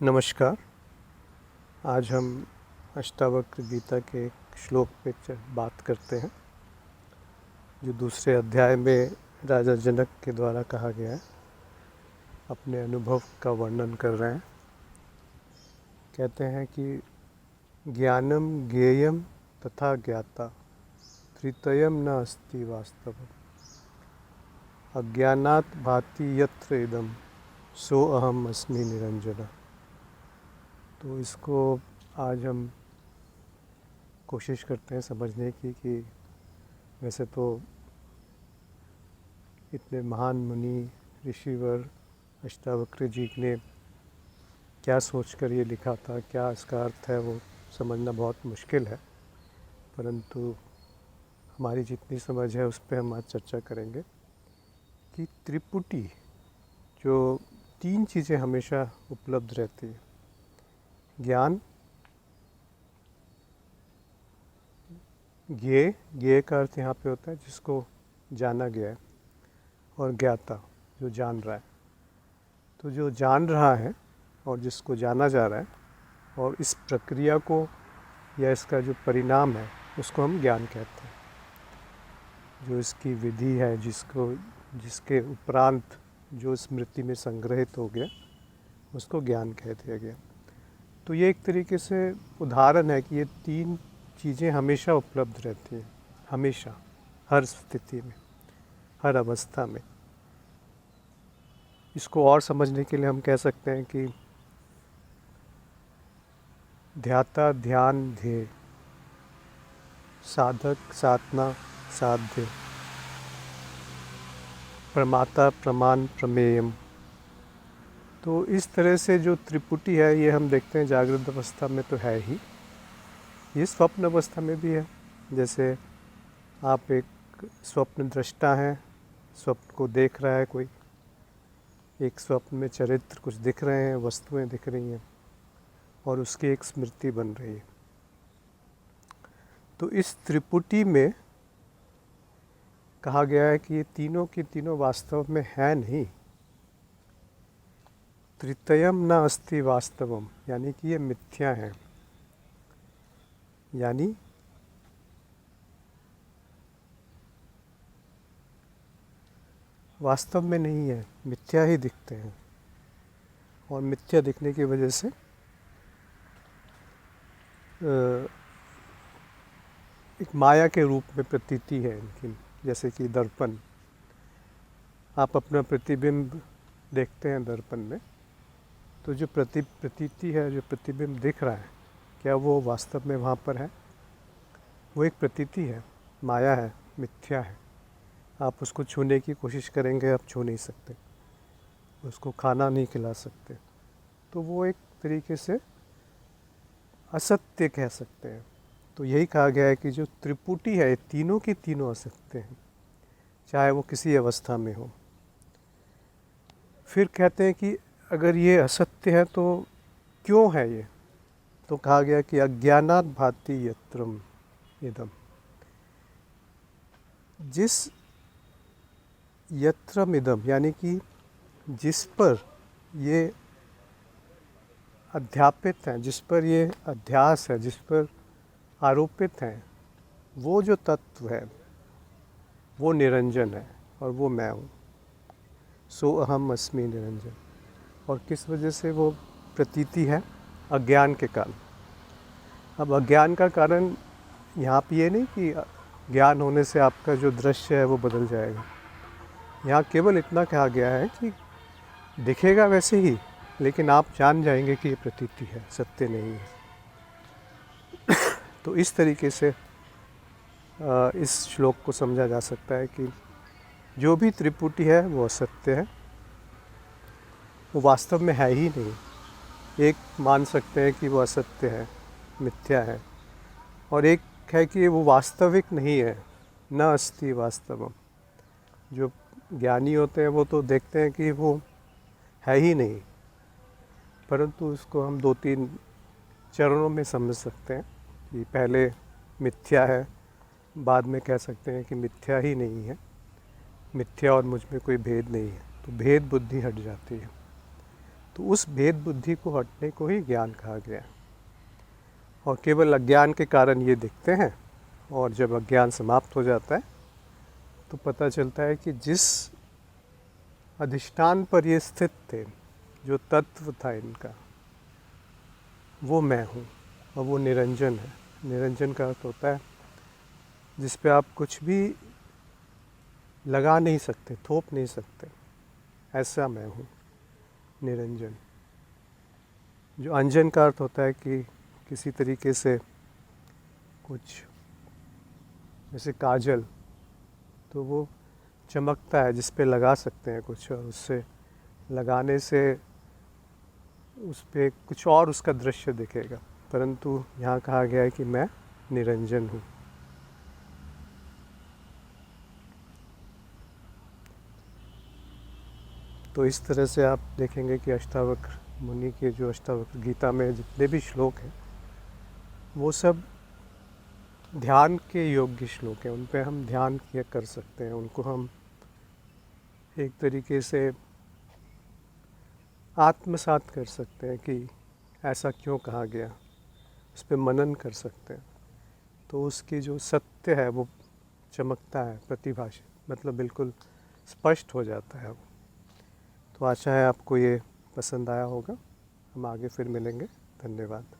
नमस्कार। आज हम अष्टावक्र गीता के एक श्लोक पे बात करते हैं जो दूसरे अध्याय में राजा जनक के द्वारा कहा गया है। अपने अनुभव का वर्णन कर रहे हैं। कहते हैं कि ज्ञानम ज्ञेयम तथा ज्ञाता त्रितयम न अस्ति वास्तवम अज्ञानात् भाति यत्र इदम सो अहम अस्मि निरंजन। तो इसको आज हम कोशिश करते हैं समझने की कि वैसे तो इतने महान मुनि ऋषिवर अष्टावक्र जी ने क्या सोचकर ये लिखा था, क्या इसका अर्थ है, वो समझना बहुत मुश्किल है। परंतु हमारी जितनी समझ है उस पर हम आज चर्चा करेंगे कि त्रिपुटी जो तीन चीज़ें हमेशा उपलब्ध रहती है, ज्ञान, ज्ञेय का अर्थ यहाँ पे होता है जिसको जाना गया है, और ज्ञाता जो जान रहा है। तो जो जान रहा है और जिसको जाना जा रहा है, और इस प्रक्रिया को या इसका जो परिणाम है उसको हम ज्ञान कहते हैं। जो इसकी विधि है, जिसके उपरांत जो स्मृति में संग्रहित हो गया उसको ज्ञान कह दिया गया। तो ये एक तरीके से उदाहरण है कि ये तीन चीज़ें हमेशा उपलब्ध रहती हैं, हमेशा, हर स्थिति में, हर अवस्था में। इसको और समझने के लिए हम कह सकते हैं कि ध्याता ध्यान ध्येय, साधक साधना साध्य, प्रमाता प्रमाण प्रमेयम। तो इस तरह से जो त्रिपुटी है ये हम देखते हैं जागृत अवस्था में तो है ही, ये स्वप्न अवस्था में भी है। जैसे आप एक स्वप्न दृष्टा हैं, स्वप्न को देख रहा है कोई, एक स्वप्न में चरित्र कुछ दिख रहे हैं, वस्तुएं दिख रही हैं और उसकी एक स्मृति बन रही है। तो इस त्रिपुटी में कहा गया है कि ये तीनों की तीनों वास्तव में है नहीं। त्रितयम न अस्ति वास्तवम, यानी कि ये मिथ्या है, यानी वास्तव में नहीं है, मिथ्या ही दिखते हैं। और मिथ्या दिखने की वजह से एक माया के रूप में प्रतीति है इनकी। जैसे कि दर्पण, आप अपना प्रतिबिंब देखते हैं दर्पण में, तो जो प्रतीति है, जो प्रतिबिंब दिख रहा है, क्या वो वास्तव में वहाँ पर है? वो एक प्रतीति है, माया है, मिथ्या है। आप उसको छूने की कोशिश करेंगे, आप छू नहीं सकते, उसको खाना नहीं खिला सकते। तो वो एक तरीके से असत्य कह सकते हैं। तो यही कहा गया है कि जो त्रिपुटी है, तीनों की तीनों असत्य हैं, चाहे वो किसी अवस्था में हो। फिर कहते हैं कि अगर ये असत्य है तो क्यों है ये? तो कहा गया कि अज्ञानात् भाति यत्रम इदम, जिस यत्रम इदम, यानी कि जिस पर ये अध्यापित हैं, जिस पर ये अध्यास है, जिस पर आरोपित हैं, वो जो तत्व है वो निरंजन है और वो मैं हूँ। सो अहम अस्मि निरंजन। और किस वजह से वो प्रतीति है? अज्ञान के कारण। अब अज्ञान का कारण यहाँ पे ये नहीं कि ज्ञान होने से आपका जो दृश्य है वो बदल जाएगा। यहाँ केवल इतना कहा गया है कि दिखेगा वैसे ही, लेकिन आप जान जाएंगे कि ये प्रतीति है, सत्य नहीं है। तो इस तरीके से इस श्लोक को समझा जा सकता है कि जो भी त्रिपुटी है वो असत्य है, वो वास्तव में है ही नहीं। एक मान सकते हैं कि वो असत्य है, मिथ्या है, और एक है कि वो वास्तविक नहीं है, न अस्ति वास्तवम। जो ज्ञानी होते हैं वो तो देखते हैं कि वो है ही नहीं, परंतु उसको हम दो तीन चरणों में समझ सकते हैं कि पहले मिथ्या है, बाद में कह सकते हैं कि मिथ्या ही नहीं है, मिथ्या और मुझ में कोई भेद नहीं है। तो भेद बुद्धि हट जाती है। तो उस भेद बुद्धि को हटने को ही ज्ञान कहा गया। और केवल अज्ञान के कारण ये दिखते हैं, और जब अज्ञान समाप्त हो जाता है तो पता चलता है कि जिस अधिष्ठान पर ये स्थित थे, जो तत्व था इनका, वो मैं हूँ, और वो निरंजन है। निरंजन का अर्थ होता है जिस पे आप कुछ भी लगा नहीं सकते, थोप नहीं सकते, ऐसा मैं हूँ निरंजन। जो अंजन का अर्थ होता है कि किसी तरीके से कुछ, जैसे काजल, तो वो चमकता है जिस पे लगा सकते हैं कुछ, और उससे लगाने से उस पे कुछ और उसका दृश्य दिखेगा, परंतु यहाँ कहा गया है कि मैं निरंजन हूँ। तो इस तरह से आप देखेंगे कि अष्टावक्र मुनि के जो अष्टावक्र गीता में जितने भी श्लोक हैं वो सब ध्यान के योग्य श्लोक हैं। उन पे हम ध्यान किया कर सकते हैं, उनको हम एक तरीके से आत्मसात कर सकते हैं कि ऐसा क्यों कहा गया, उस पर मनन कर सकते हैं। तो उसकी जो सत्य है वो चमकता है, प्रतिभाषित, मतलब बिल्कुल स्पष्ट हो जाता है वो। तो आशा है आपको ये पसंद आया होगा। हम आगे फिर मिलेंगे। धन्यवाद।